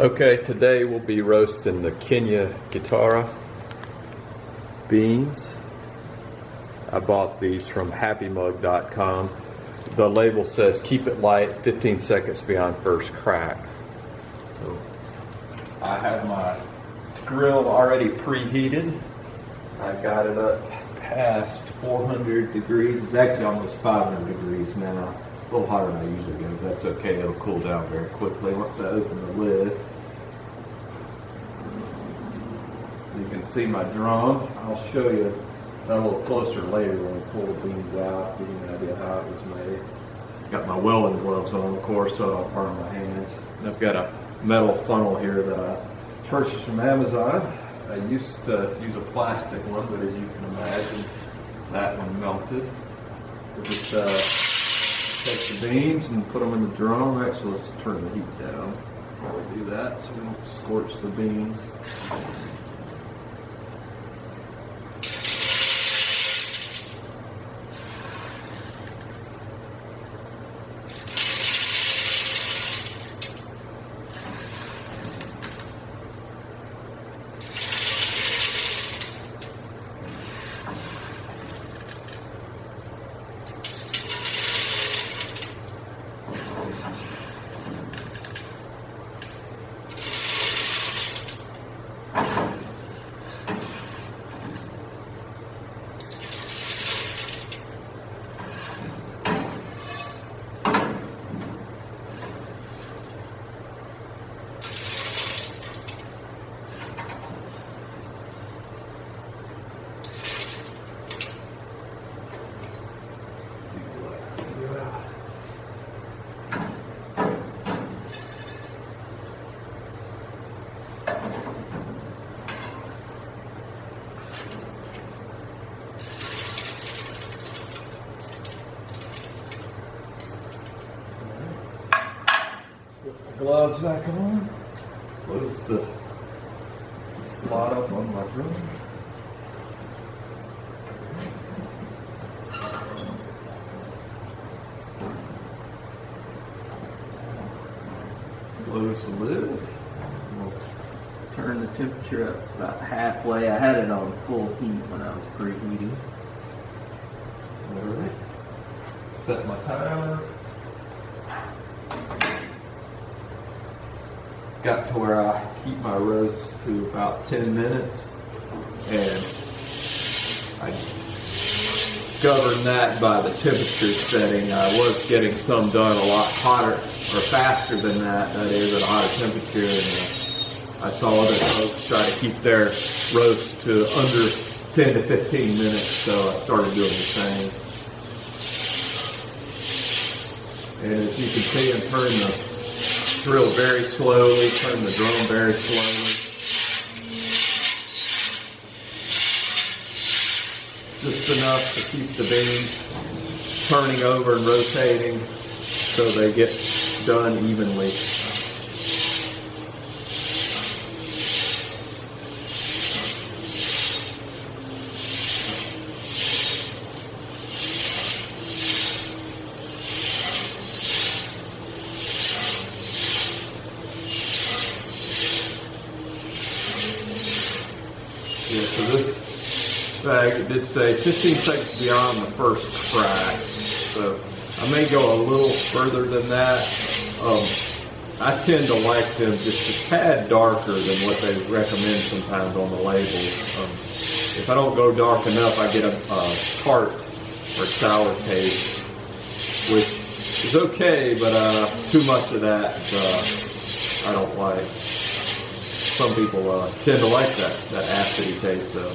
Okay, today we'll be roasting the Kenya Gitara beans. I bought these from happymug.com. The label says keep it light, 15 seconds beyond first crack. So I have my grill already preheated. I got it up past 400 degrees. It's actually almost 500 degrees now. A little hotter than I usually go, but that's okay. It'll cool down very quickly once I open the lid. So you can see my drum. I'll show you a little closer later when we pull the beans out, give you an idea how it was made. Got my welding gloves on, of course, so I don't burn my hands. And I've got a metal funnel here that I purchased from Amazon. I used to use a plastic one, but as you can imagine, that one melted. We'll just take the beans and put them in the drum. Actually, let's turn the heat down while we do that so we don't scorch the beans. Gloves back on. Close the slot up on my drum. Close the lid. We'll turn the temperature up about halfway. I had it on full heat when I was preheating. Alright. Set my timer. Got to where I keep my roast to about 10 minutes, and I govern that by the temperature setting. I was getting some done a lot hotter or faster than that is at a higher temperature, and I saw other folks try to keep their roast to under 10 to 15 minutes, so I started doing the same. And as you can see, I'm turning the drill very slowly, turn the drum very slowly. Just enough to keep the beans turning over and rotating so they get done evenly. Yeah, so this bag, it did say 15 seconds beyond the first crack. So I may go a little further than that. I tend to like them just a tad darker than what they recommend sometimes on the labels. If I don't go dark enough, I get a tart or sour taste, which is okay, but too much of that I don't like. Some people tend to like that acidy taste though.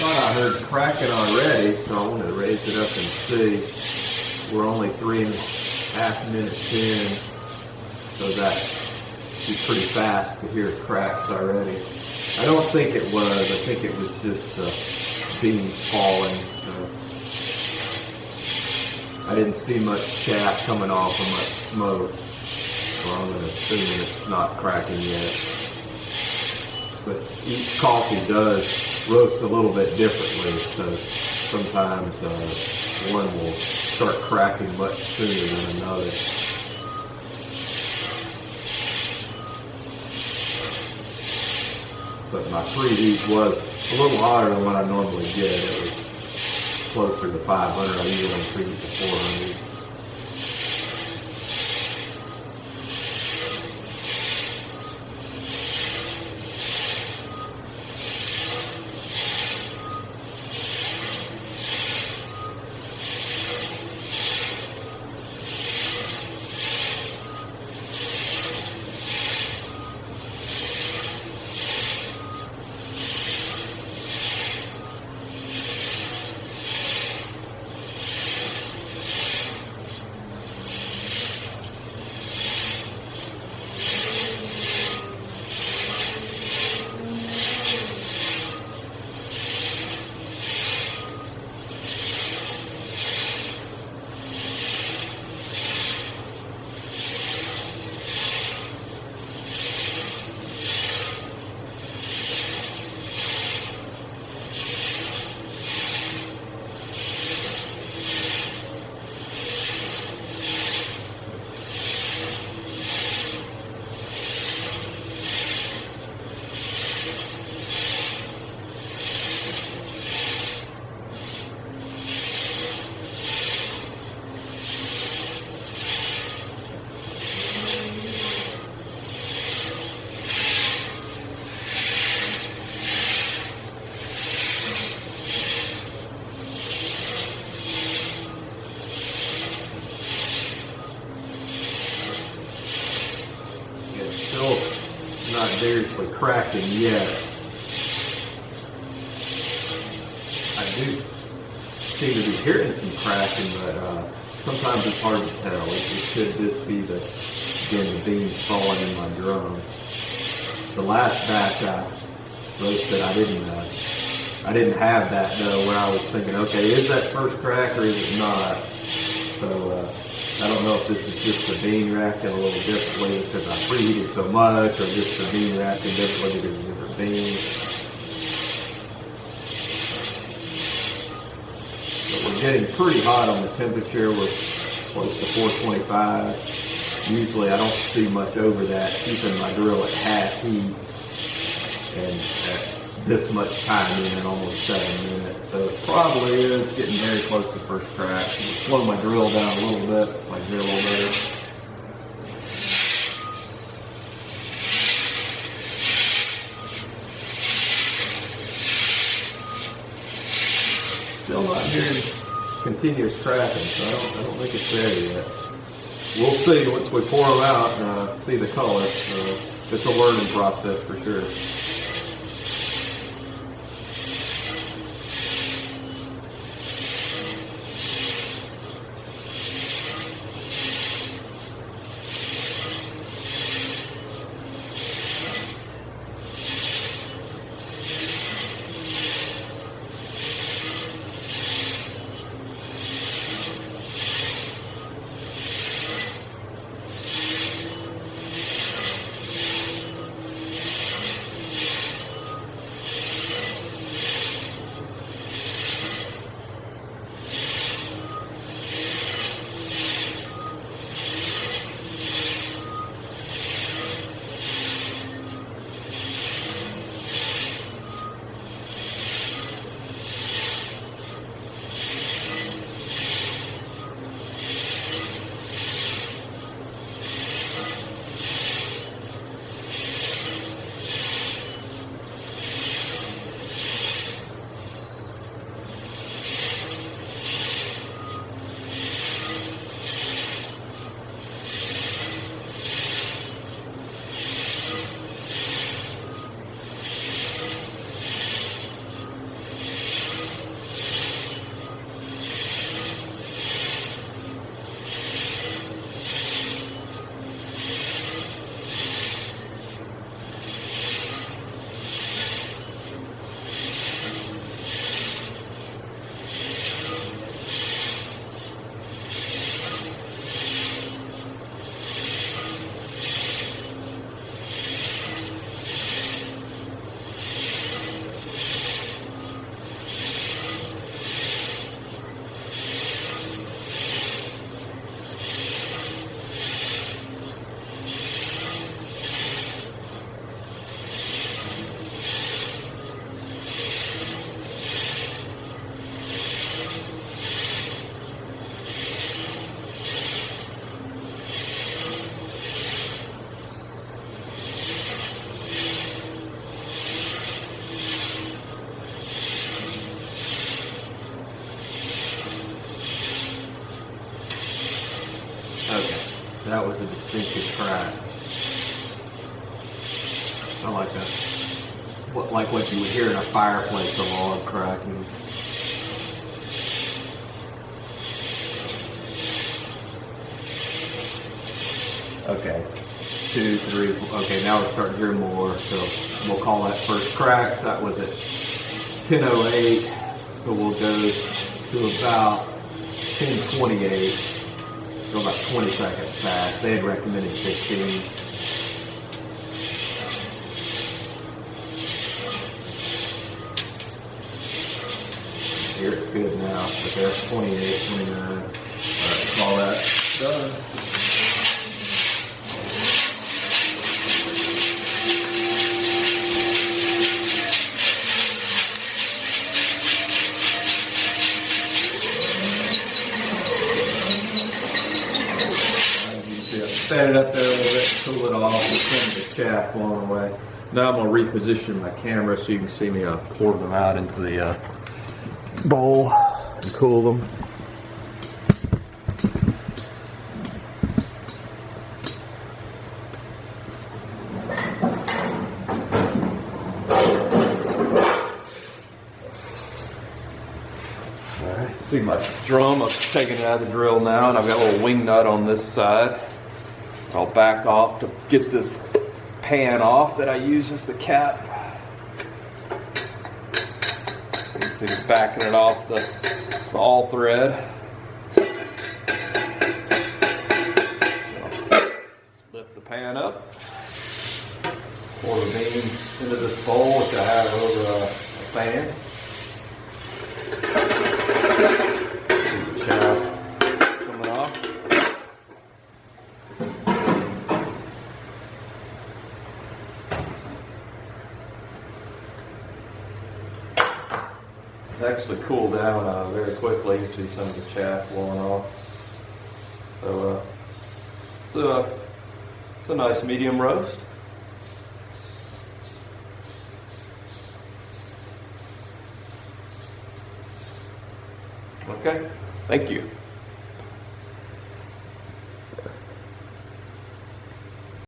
Thought I heard cracking already, so I wanted to raise it up and see. We're only 3.5 minutes in, so that should be pretty fast to hear cracks already. I don't think it was. I think it was just beams falling. I didn't see much chaff coming off or much smoke, so I'm going to assume it's not cracking yet. But each coffee does roast a little bit differently, so sometimes one will start cracking much sooner than another. But my preheat was a little hotter than what I normally get. It was closer to 500. I usually preheat to 400. Not seriously cracking yet. I do seem to be hearing some cracking, but sometimes it's hard to tell. It could just be the beans falling in my drum. The last batch I roasted, I didn't have that though, where I was thinking, okay, is that first crack or is it not? So I don't know if this is just the bean racking a little differently because I preheated so much, or just the bean racking differently because of different beans. But we're getting pretty hot on the temperature. We're close to 425. Usually I don't see much over that, keeping my grill at half heat and at this much time in almost 7 minutes. So it probably is getting very close to first crack. Slow my grill down a little bit, my grill over there. Still not hearing continuous cracking, so I don't think it's there yet. We'll see once we pour them out and see the color. It's a learning process for sure. That was a distinctive crack. I like that. Like what you would hear in a fireplace, a log cracking. Okay, 2, 3, okay, now we're starting to hear more, so we'll call that first crack. So that was at 10:08, so we'll go to about 10:28, so about 20 seconds back. They had recommended 15. Here it's good now, but there's 28, 29. All right, call that done. Set it up there a little bit, cool it off, and send the chaff blown away. Now I'm going to reposition my camera so you can see me pour them out into the bowl and cool them. Alright, see my drum, I've taken it out of the drill now, and I've got a little wing nut on this side. I'll back off to get this pan off that I use as the cap. You can see it's backing it off the all thread. Lift the pan up. Pour the beans into this bowl, which I have over a fan. See the chaff coming off. It actually cooled down very quickly. You can see some of the chaff blowing off. So it's a nice medium roast. Okay, thank you.